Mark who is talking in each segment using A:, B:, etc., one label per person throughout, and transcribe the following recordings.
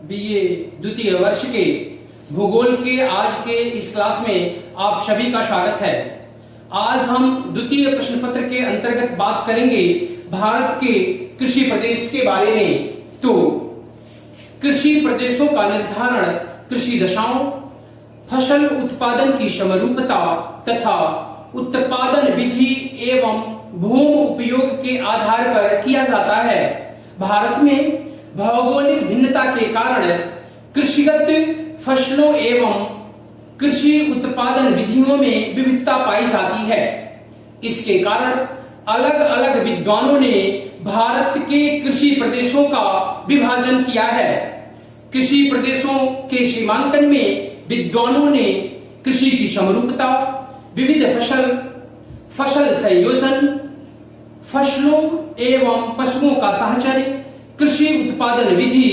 A: BA द्वितीय वर्ष के भूगोल के आज के इस क्लास में आप सभी का स्वागत है। आज हम द्वितीय प्रश्न पत्र के अंतर्गत बात करेंगे भारत के कृषि प्रदेश के बारे में। तो कृषि प्रदेशों का निर्धारण कृषि दशाओं, फसल उत्पादन की समरूपता तथा उत्पादन विधि एवं भूमि उपयोग के आधार पर किया जाता है। भारत में भौगोलिक भिन्नता के कारण कृषिगत फसलों एवं कृषि उत्पादन विधियों में विविधता पाई जाती है। इसके कारण अलग अलग विद्वानों ने भारत के कृषि प्रदेशों का विभाजन किया है। कृषि प्रदेशों के सीमांकन में विद्वानों ने कृषि की समरूपता, विविध फसल संयोजन, फसलों एवं पशुओं का साहचर्य, कृषि उत्पादन विधि,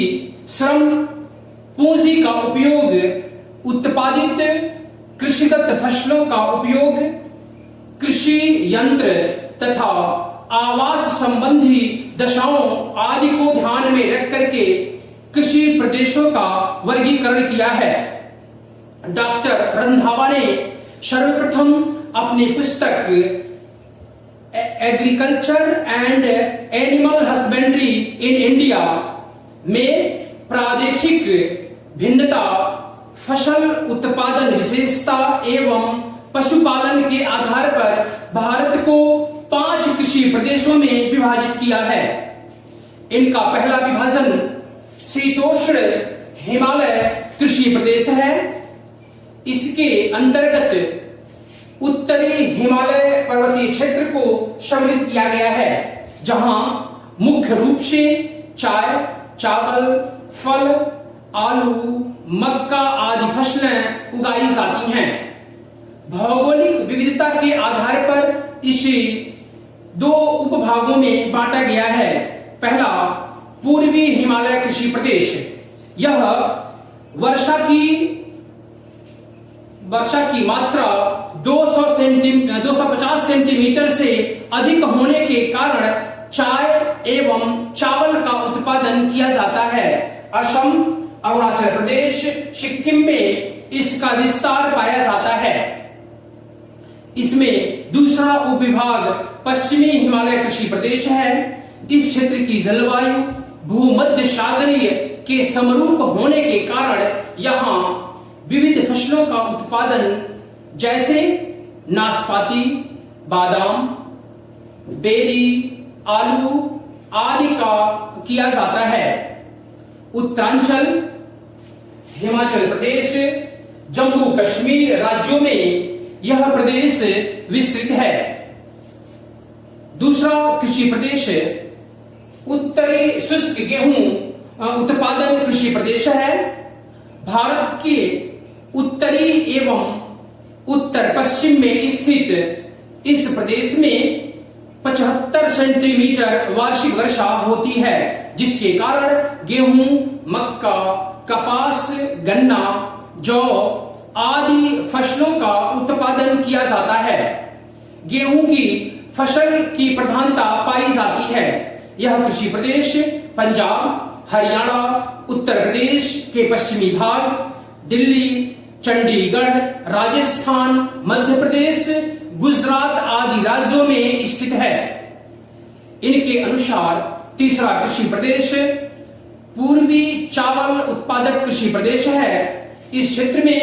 A: श्रम पूंजी का उपयोग, उत्पादित कृषिगत फसलों का उपयोग, कृषि यंत्र तथा आवास संबंधी दशाओं आदि को ध्यान में रख करके कृषि प्रदेशों का वर्गीकरण किया है। डॉक्टर रंधावा ने सर्वप्रथम अपनी पुस्तक agriculture and animal husbandry in India में प्रादेशिक भिन्नता, फसल उत्पादन विशेषता एवं पशुपालन के आधार पर भारत को 5 कृषि प्रदेशों में विभाजित किया है। इनका पहला विभाजन शीतोष्ण हिमालय कृषि प्रदेश है। इसके अंतर्गत उत्तरी हिमालय पर्वतीय क्षेत्र को सम्मिलित किया गया है, जहां मुख्य रूप से चाय, चावल, फल, आलू, मक्का आदि फसलें उगाई जाती हैं। भौगोलिक विविधता के आधार पर इसे 2 उपभागों में बांटा गया है। पहला पूर्वी हिमालय कृषि प्रदेश, यह वर्षा की मात्रा 250 सेंटीमीटर से अधिक होने के कारण चाय एवं चावल का उत्पादन किया जाता है। असम, अरुणाचल प्रदेश, सिक्किम में इसका विस्तार पाया जाता है। इसमें दूसरा उपविभाग पश्चिमी हिमालय कृषि प्रदेश है। इस क्षेत्र की जलवायु भूमध्य सागरीय के समरूप होने के कारण यहाँ विविध फसलों का उत्पादन जैसे नाशपाती, बादाम, बेरी, आलू आदि का किया जाता है। उत्तरांचल, हिमाचल प्रदेश, जम्मू कश्मीर राज्यों में यह प्रदेश विस्तृत है। दूसरा कृषि प्रदेश उत्तरी शुष्क गेहूं उत्पादन कृषि प्रदेश है। भारत के उत्तरी एवं उत्तर पश्चिम में स्थित इस प्रदेश में 75 सेंटीमीटर वार्षिक वर्षा होती है, जिसके कारण गेहूं, मक्का, कपास, गन्ना, जौ आदि फसलों का उत्पादन किया जाता है। गेहूं की फसल की प्रधानता पाई जाती है। यह कृषि प्रदेश पंजाब, हरियाणा, उत्तर प्रदेश के पश्चिमी भाग, दिल्ली, चंडीगढ़, राजस्थान, मध्य प्रदेश, गुजरात आदि राज्यों में स्थित है। इनके अनुसार तीसरा कृषि प्रदेश पूर्वी चावल उत्पादक कृषि प्रदेश है। इस क्षेत्र में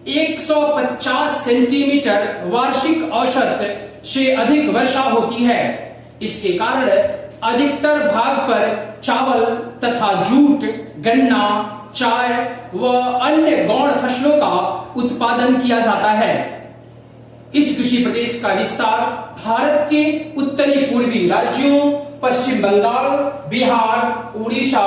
A: 150 सेंटीमीटर वार्षिक औसत से अधिक वर्षा होती है। इसके कारण अधिकतर भाग पर चावल तथा जूट, गन्ना, चाय व अन्य गौण फसलों का उत्पादन किया जाता है। इस कृषि प्रदेश का विस्तार भारत के उत्तरी पूर्वी राज्यों पश्चिम बंगाल, बिहार, उड़ीसा,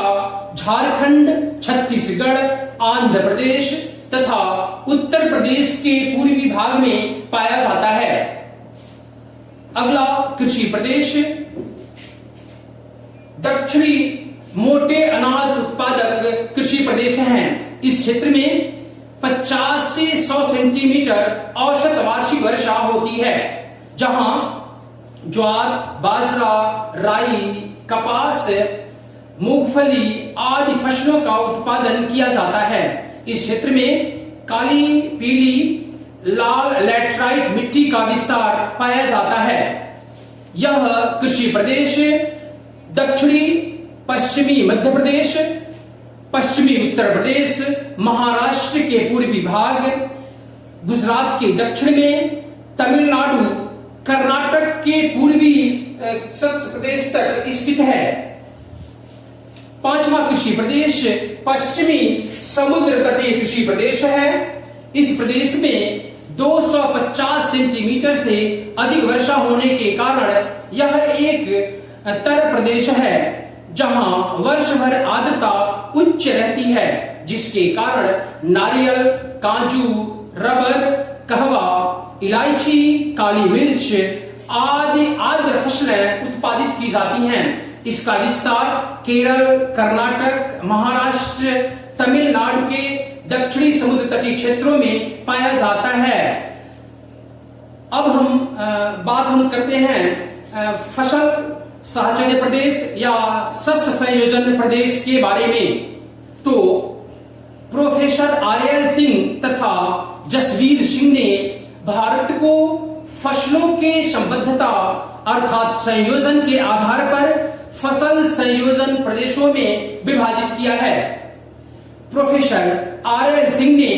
A: झारखंड, छत्तीसगढ़, आंध्र प्रदेश तथा उत्तर प्रदेश के पूर्वी भाग में पाया जाता है। अगला कृषि प्रदेश दक्षिणी मोटे अनाज उत्पादक कृषि प्रदेश हैं। इस क्षेत्र में 50 से 100 सेंटीमीटर औसत वार्षिक वर्षा होती है, जहां ज्वार, बाजरा, राई, कपास, मूंगफली आदि फसलों का उत्पादन किया जाता है। इस क्षेत्र में काली, पीली, लाल लैटराइट मिट्टी का विस्तार पाया जाता है। यह कृषि प्रदेश दक्षिणी पश्चिमी मध्य प्रदेश, पश्चिमी उत्तर प्रदेश, महाराष्ट्र के पूर्वी भाग, गुजरात के दक्षिण में, तमिलनाडु, कर्नाटक के पूर्वी प्रदेश तक स्थित है। पांचवा कृषि प्रदेश पश्चिमी समुद्र तटीय कृषि प्रदेश है। इस प्रदेश में 250 सेंटीमीटर से अधिक वर्षा होने के कारण यह एक तर प्रदेश है जहां वर्ष भर आर्द्रता उच्च रहती है, जिसके कारण नारियल, काजू, रबर, कहवा, इलायची, काली मिर्च आदि आर्द्र फसलें उत्पादित की जाती हैं। इसका विस्तार केरल, कर्नाटक, महाराष्ट्र, तमिलनाडु के दक्षिणी समुद्र तटीय क्षेत्रों में पाया जाता है। अब बात हम करते हैं फसल साहचर्य प्रदेश या शस्य संयोजन प्रदेश के बारे में। तो प्रोफेसर आरएल सिंह तथा जसवीर सिंह ने भारत को फसलों के संबद्धता अर्थात संयोजन के आधार पर फसल संयोजन प्रदेशों में विभाजित किया है। प्रोफेसर आरएल सिंह ने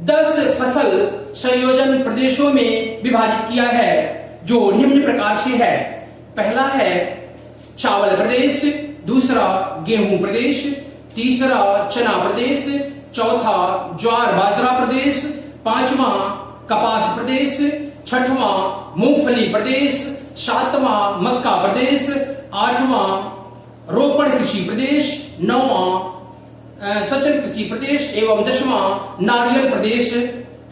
A: 10 फसल संयोजन प्रदेशों में विभाजित किया है, जो निम्न प्रकार से है। पहला है चावल प्रदेश, दूसरा गेहूं प्रदेश, तीसरा चना प्रदेश, चौथा ज्वार बाजरा प्रदेश, पांचवा कपास प्रदेश, छठवां मूंगफली प्रदेश, सातवां मक्का प्रदेश, आठवां रोपण कृषि प्रदेश, नौवां सचल कृषि प्रदेश एवं 10वां नारियल प्रदेश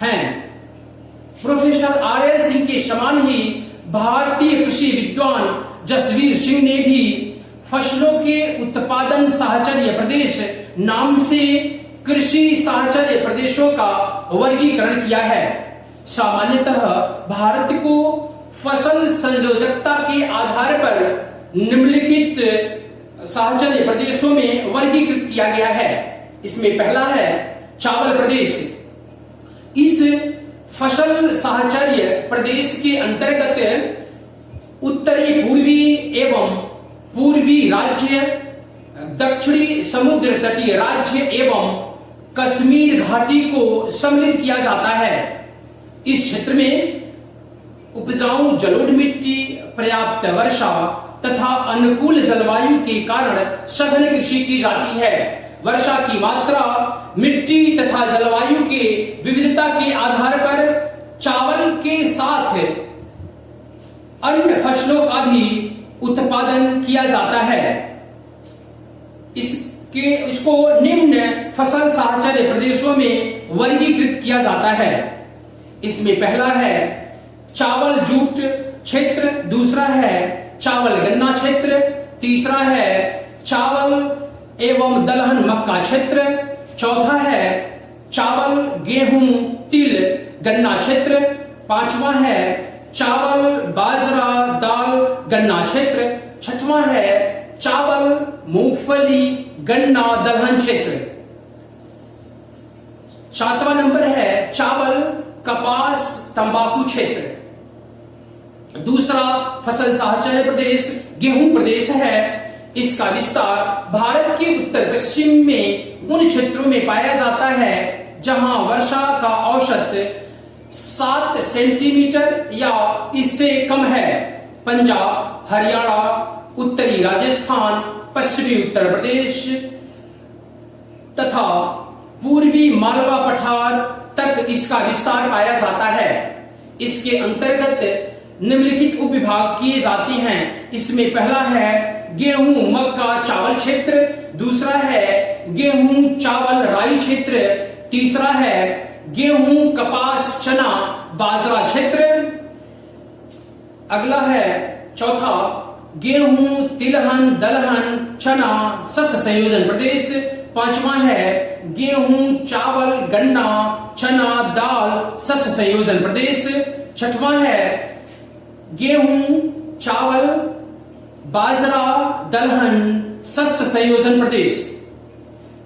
A: हैं। प्रोफेसर आरएल सिंह के समान ही भारतीय कृषि विद्वान जसवीर सिंह ने भी फसलों के उत्पादन साहचर्य प्रदेश नाम से कृषि साहचर्य प्रदेशों का वर्गीकरण किया है। सामान्यतः भारत को फसल संयोजकता के आधार पर निम्नलिखित साहचर्य प्रदेशों में वर्गीकृत किया गया है। इसमें पहला है चावल प्रदेश। इस फसल साहचर्य प्रदेश के अंतर्गत उत्तरी पूर्वी एवं पूर्वी राज्य, दक्षिणी समुद्र तटीय राज्य एवं कश्मीर घाटी को सम्मिलित किया जाता है। इस क्षेत्र में उपजाऊ जलोढ़ मिट्टी, पर्याप्त वर्षा तथा अनुकूल जलवायु के कारण सघन कृषि की जाती है। वर्षा की मात्रा, मिट्टी तथा जलवायु के विविधता के आधार पर चावल के साथ अन्य फसलों का भी उत्पादन किया जाता है। इसको निम्न फसल साहचर्य प्रदेशों में वर्गीकृत किया जाता है। इसमें पहला है चावल जूट क्षेत्र, दूसरा है चावल गन्ना क्षेत्र, तीसरा है चावल एवं दलहन मक्का क्षेत्र, चौथा है चावल गेहूं तिल गन्ना क्षेत्र, पांचवा है चावल बाजरा दाल गन्ना क्षेत्र, छठवां है चावल मूंगफली गन्ना दलहन क्षेत्र, सातवां नंबर है चावल कपास तंबाकू क्षेत्र। दूसरा फसल साहचर्य प्रदेश गेहूं प्रदेश है। इसका विस्तार भारत के उत्तर पश्चिम में उन क्षेत्रों में पाया जाता है जहां वर्षा का औसत 7 सेंटीमीटर या इससे कम है। पंजाब, हरियाणा, उत्तरी राजस्थान, पश्चिमी उत्तर प्रदेश तथा पूर्वी मालवा पठार तक इसका विस्तार पाया जाता है। इसके अंतर्गत निम्नलिखित उपविभाग किए जाते हैं। इसमें पहला है गेहूं मक्का चावल क्षेत्र, दूसरा है गेहूं चावल राई क्षेत्र, तीसरा है गेहूं कपास चना बाजरा क्षेत्र, अगला है चौथा गेहूं तिलहन दलहन चना शस्य संयोजन प्रदेश, पांचवा है गेहूं चावल गन्ना चना दाल शस्य संयोजन प्रदेश, छठवां है गेहूं चावल बाजरा दलहन शस्य संयोजन प्रदेश।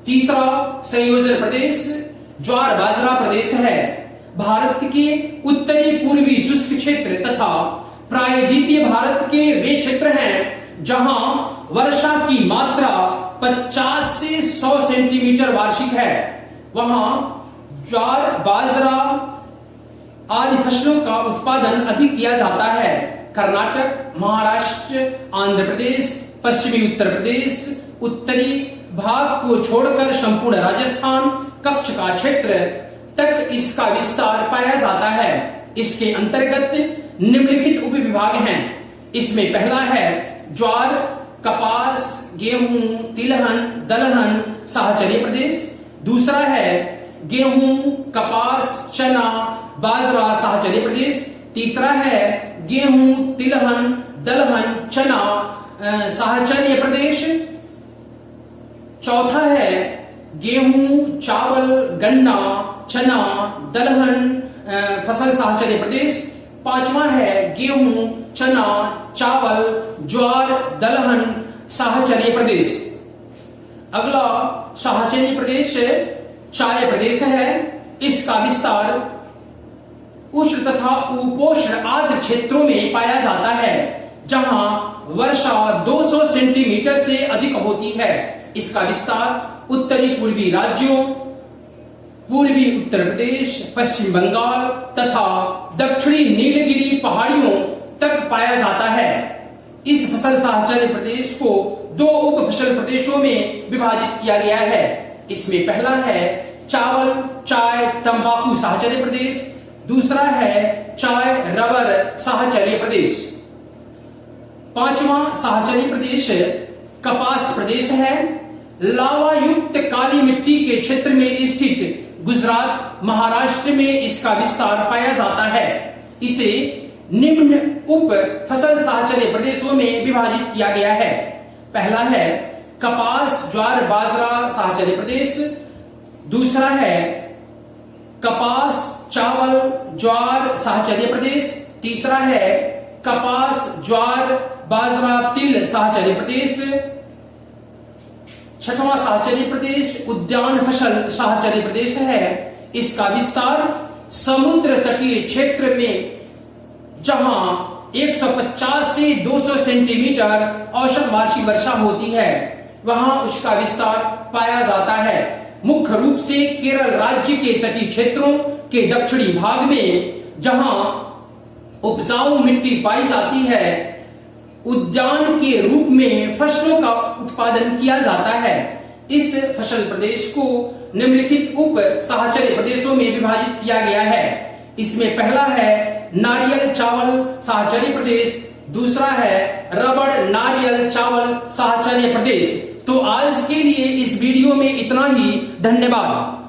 A: तीसरा संयोजन प्रदेश ज्वार बाजरा प्रदेश है। भारत के उत्तरी पूर्वी शुष्क क्षेत्र तथा प्रायद्वीपीय भारत के वे क्षेत्र हैं जहां वर्षा की मात्रा 50 से 100 सेंटीमीटर वार्षिक है। वहां ज्वार बाजरा आदि फसलों का उत्पादन अधिक किया जाता है। कर्नाटक, महाराष्ट्र, आंध्र प्रदेश, पश्चिमी उत्तर प्रदेश, उत्तरी भाग को छोड़कर संपूर्ण राजस्थान कच्छ का क्षेत्र तक इसका विस्तार पाया जाता है। इसके अंतर्गत निम्नलिखित उप विभाग हैं। इसमें पहला है ज्वार, कपास, गेहूं, तिलहन, दलहन, साहचर्य प्रदेश। दूसरा है गेहूं, कपास, चना, बाजरा, साहचर्य प्रदेश। तीसरा है गेहूं, तिलहन, दलहन, चना, साहचर्य प्रदेश। चौथा है गेहूं, चावल, गन्ना, चना, दलहन फसल साहचर्य प्रदेश। पांचवा है गेहूं, चना, चावल, ज्वार, दलहन, साहचर्य प्रदेश। अगला साहचर्य प्रदेश चाय प्रदेश है। इसका विस्तार उष्ण तथा उपोष्ण आर्द्र क्षेत्रों में पाया जाता है जहां वर्षा 200 सेंटीमीटर से अधिक होती है। इसका विस्तार उत्तरी पूर्वी राज्यों, पूर्वी उत्तर प्रदेश, पश्चिम बंगाल तथा दक्षिणी नीलगिरी पहाड़ियों तक पाया जाता है। इस फसल साहचर्य प्रदेश को 2 उप फसल प्रदेशों में विभाजित किया गया है। इसमें पहला है चावल, चाय, तंबाकू साहचर्य प्रदेश। दूसरा है चाय, रबर साहचर्य प्रदेश। पांचवा साहचर्य प्रदेश कपास प्रदेश है। लावा युक्त काली मिट्टी के क्षेत्र में स्थित गुजरात, महाराष्ट्र में इसका विस्तार पाया जाता है। इसे निम्न उप फसल साहचर्य प्रदेशों में विभाजित किया गया है। पहला है कपास, ज्वार, बाजरा साहचर्य प्रदेश। दूसरा है कपास, चावल, ज्वार साहचर्य प्रदेश। तीसरा है कपास, ज्वार, बाजरा, तिल साहचर्य प्रदेश। छठवां साहचर्य प्रदेश उद्यान फसल साहचर्य प्रदेश है। इसका विस्तार समुद्र तटीय क्षेत्र में जहां 150 से 200 सेंटीमीटर औसत वार्षिक वर्षा होती है वहां उसका विस्तार पाया जाता है। मुख्य रूप से केरल राज्य के तटीय क्षेत्रों के दक्षिणी भाग में जहां उपजाऊ मिट्टी पाई जाती है उद्यान के रूप में फसलों का उत्पादन किया जाता है। इस फसल प्रदेश को निम्नलिखित उप साहचर्य प्रदेशों में विभाजित किया गया है। इसमें पहला है नारियल चावल साहचर्य प्रदेश। दूसरा है रबड़ नारियल चावल साहचर्य प्रदेश। तो आज के लिए इस वीडियो में इतना ही। धन्यवाद।